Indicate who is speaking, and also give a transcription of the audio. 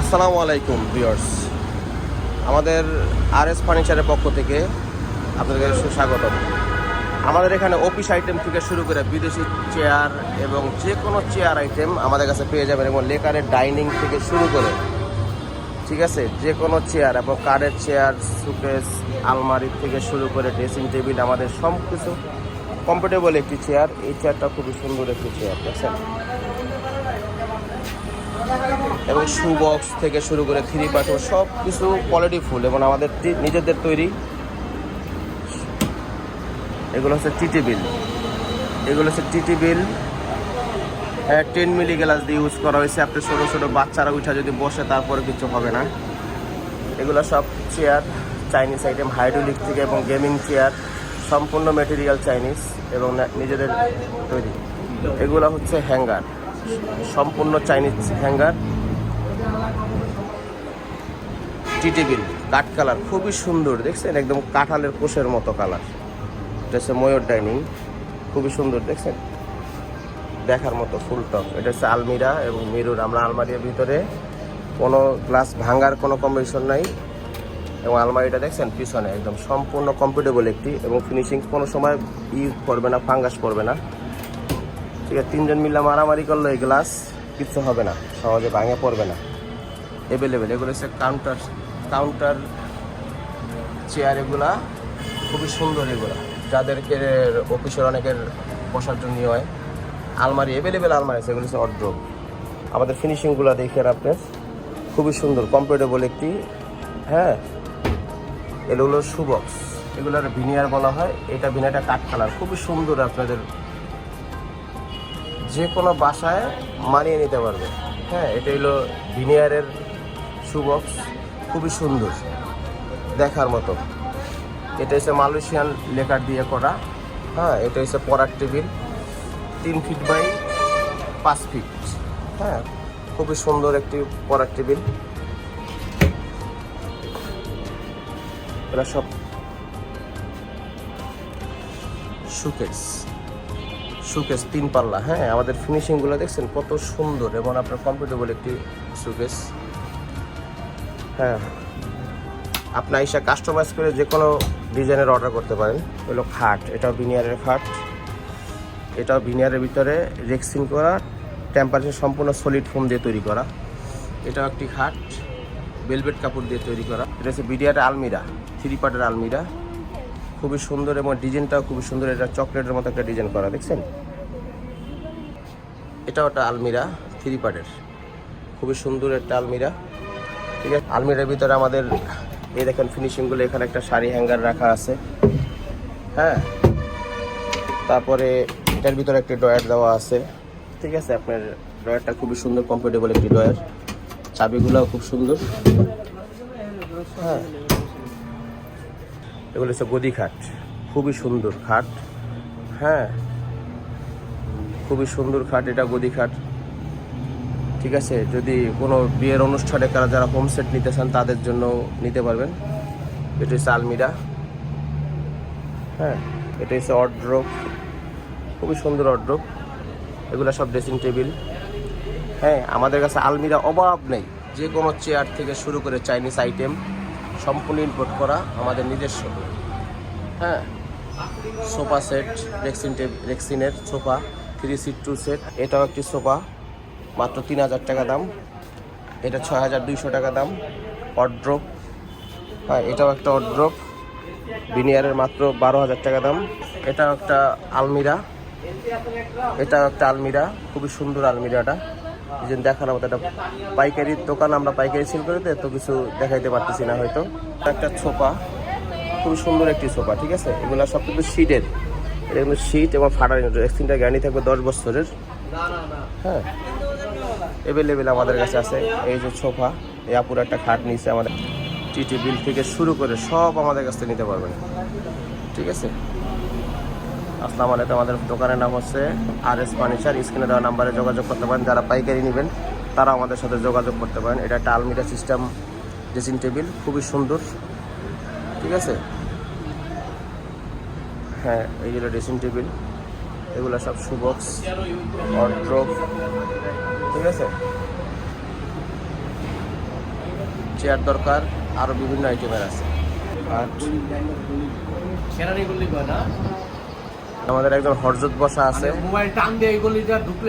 Speaker 1: আসসালামু আলাইকুম ভিউয়ার্স, আমাদের আরএস ফার্নিচারের পক্ষ থেকে আপনাদের সুস্বাগতম। আমাদের এখানে অফিস আইটেম থেকে শুরু করে বিদেশি চেয়ার এবং যে কোনো চেয়ার আইটেম আমাদের কাছে পেয়ে যাবেন, এবং লেকারের ডাইনিং থেকে শুরু করে, ঠিক আছে, যে কোনো চেয়ার এবং কাঠের চেয়ার, সুকেস, আলমারি থেকে শুরু করে ড্রেসিং টেবিল, আমাদের সব কিছু কমফোর্টেবল একটি চেয়ার। এই চেয়ারটা খুবই সুন্দর একটি চেয়ার, দেখছেন, এবং শু বক্স থেকে শুরু করে থ্রি পার্ট সব কিছু কোয়ালিটি ফুল, এবং আমাদের নিজেদের তৈরি। এগুলো হচ্ছে টি বিল, এগুলো হচ্ছে টি বিল 10 মিলি গ্লাস দিয়ে ইউজ করা হয়েছে। আপনি ছোটো ছোটো বাচ্চারা উঠা যদি বসে তারপরে কিছু হবে না। এগুলো সব চেয়ার চাইনিজ আইটেম, হাইড্রোলিক থেকে, এবং গেমিং চেয়ার সম্পূর্ণ মেটেরিয়াল চাইনিজ এবং নিজেদের তৈরি। এগুলো হচ্ছে হ্যাঙ্গার, সম্পূর্ণ চাইনিজ হ্যাঙ্গার। টি টেবিল কাঠ কালার, খুবই সুন্দর, দেখছেন, একদম কাঁঠালের কোষের মতো কালার। এটা হচ্ছে ময়ূর ডাইনিং, খুবই সুন্দর, দেখছেন, দেখার মতো ফুল টপ। এটা হচ্ছে আলমিরা এবং মিরর। আমরা আলমারির ভিতরে কোনো গ্লাস ভাঙার কোনো কম্বিনেশন নাই, এবং আলমারিটা দেখছেন পিছনে একদম সম্পূর্ণ কমফোর্টেবল একটি, এবং ফিনিশিং কোনো সময় পড়বে না, ফাঙ্গাস পড়বে না, ঠিক আছে। তিনজন মিলে মারামারি করলে এই গ্লাস কিচ্ছু হবে না, সহজে ভাঙে পড়বে না, অ্যাভেলেবেল। এগুলো হচ্ছে কাউন্টার চেয়ার, এগুলা খুবই সুন্দর। এগুলা যাদেরকে অফিসের অনেকের বসার জন্য হয়। আলমারি অ্যাভেলেবেল আলমারি আছে, এগুলো হচ্ছে অর্ড্রোব। আমাদের ফিনিশিংগুলো দেখেন আপনার, খুবই সুন্দর, কমফোর্টেবল একটি। হ্যাঁ, এগুলো হলো শু বক্স, এগুলোর ভিনিয়ার বলা হয়। এটা ভিনিয়ারটা কাঠ কালার, খুবই সুন্দর, আপনাদের যে কোনো বাসায় মানিয়ে নিতে পারবে। হ্যাঁ, এটা হলো ভিনিয়ারের শু বক্স, খুবই সুন্দর, দেখার মতো। এটা হচ্ছে মালয়েশিয়ান লেকার দিয়ে করা। হ্যাঁ, এটা হচ্ছে পড়ার টেবিল, 3 ফিট বাই 5 ফিট। হ্যাঁ, খুবই সুন্দর একটি পড়ার টেবিল। এরা সব সুকেস 3 পাল্লা। হ্যাঁ, আমাদের ফিনিশিংগুলো দেখছেন কত সুন্দর, এবং আপনার কমফোর্টেবল একটি সুকেস। হ্যাঁ, আপনার এসে কাস্টমাইজ করে যে কোনো ডিজাইনের অর্ডার করতে পারেন। হলো খাট, এটাও ভিনিয়ারের খাট, এটাও ভিনিয়ারের ভিতরে রেক্সিন করা, টেম্পারেচার সম্পূর্ণ সলিড ফোম দিয়ে তৈরি করা। এটাও একটি খাট, ভেলভেট কাপড় দিয়ে তৈরি করা। এটা হচ্ছে বিডিআর আলমিরা, 3 পার্টের আলমিরা, খুবই সুন্দর, এবং ডিজাইনটাও খুবই সুন্দর। এটা চকলেটের মতো একটা ডিজাইন করা, দেখছেন। এটাও একটা আলমিরা 3 পার্টের, খুবই সুন্দর একটা আলমিরা, ঠিক আছে। আলমিরার ভিতরে আমাদের এই দেখেন ফিনিশিংগুলো, এখানে একটা শাড়ি হ্যাঙ্গার রাখা আছে। হ্যাঁ, তারপরে এটার ভিতরে একটি ড্রয়ার দেওয়া আছে, ঠিক আছে। আপনার ড্রয়ারটা খুবই সুন্দর, কমফোর্টেবল একটি ড্রয়ার। চাবিগুলোও খুব সুন্দর। হ্যাঁ, এগুলো হচ্ছে গদি খাট, খুবই সুন্দর খাট। হ্যাঁ, খুবই সুন্দর খাট, এটা গদি খাট, ঠিক আছে। যদি কোনো বিয়ের অনুষ্ঠানে যারা হোম সেট নিতে চান তাদের জন্য নিতে পারবেন। এটা হচ্ছে আলমিরা। হ্যাঁ, এটা হচ্ছে অর্ড্রোব, খুবই সুন্দর অর্ড্রোব। এগুলো সব ড্রেসিং টেবিল। হ্যাঁ, আমাদের কাছে আলমিরা অভাব নেই, যে কোনো চেয়ার থেকে শুরু করে চাইনিজ আইটেম সম্পূর্ণ ইম্পোর্ট করা, আমাদের নিজস্ব। হ্যাঁ, সোফা সেট, রেক্সিনের সোফা 3 সিট 2 সেট। এটাও একটি সোফা, মাত্র 3000 টাকা দাম। এটা 6200 টাকা দাম। অর্ড্রোব, হ্যাঁ, এটাও একটা অর্ড্রোব, ভিনিয়ারের, মাত্র 12000 টাকা দাম। এটাও একটা আলমিরা, এটাও একটা আলমিরা, খুবই সুন্দর আলমিরাটা, যে দেখার মতো। এটা পাইকারির দোকান, আমরা পাইকারি সেল করে তো কিছু দেখাইতে পারতেছি না হয়তো। একটা সোফা, খুবই সুন্দর একটি সোফা, ঠিক আছে। এগুলো সব কিন্তু শীটের, এটা কিন্তু শীট এবং ফাটার এক্সচেঞ্জের গ্যারান্টি থাকবে 10 বছরের। হ্যাঁ, অ্যাভেলেবেল আমাদের কাছে আছে। এই যে সোফা, এই আপুর একটা খাট নিচ্ছে আমাদের। টি টেবিল থেকে শুরু করে সব আমাদের কাছ থেকে নিতে পারবেন, ঠিক আছে। আসসালামু আলাইকুম। আমাদের দোকানের নাম হচ্ছে আরএস ফার্নিচার। স্ক্রিনে দেওয়া নাম্বারে যোগাযোগ করতে পারেন। যারা পাইকারি নেবেন তারা আমাদের সাথে যোগাযোগ করতে পারেন। এটা একটা আলমিরা সিস্টেম ড্রেসিং টেবিল, খুবই সুন্দর, ঠিক আছে। হ্যাঁ, এইগুলো ড্রেসিং টেবিল, এগুলো সব শু বক্স, অর্ড্রোব, ঠিক আছে। চেয়ার দরকার, আরও বিভিন্ন আইটেমের আছে। আর আমাদের একজন হরজত বসা আছে।
Speaker 2: মোবাইল টান দিয়ে এই গলিটা ঢুকলে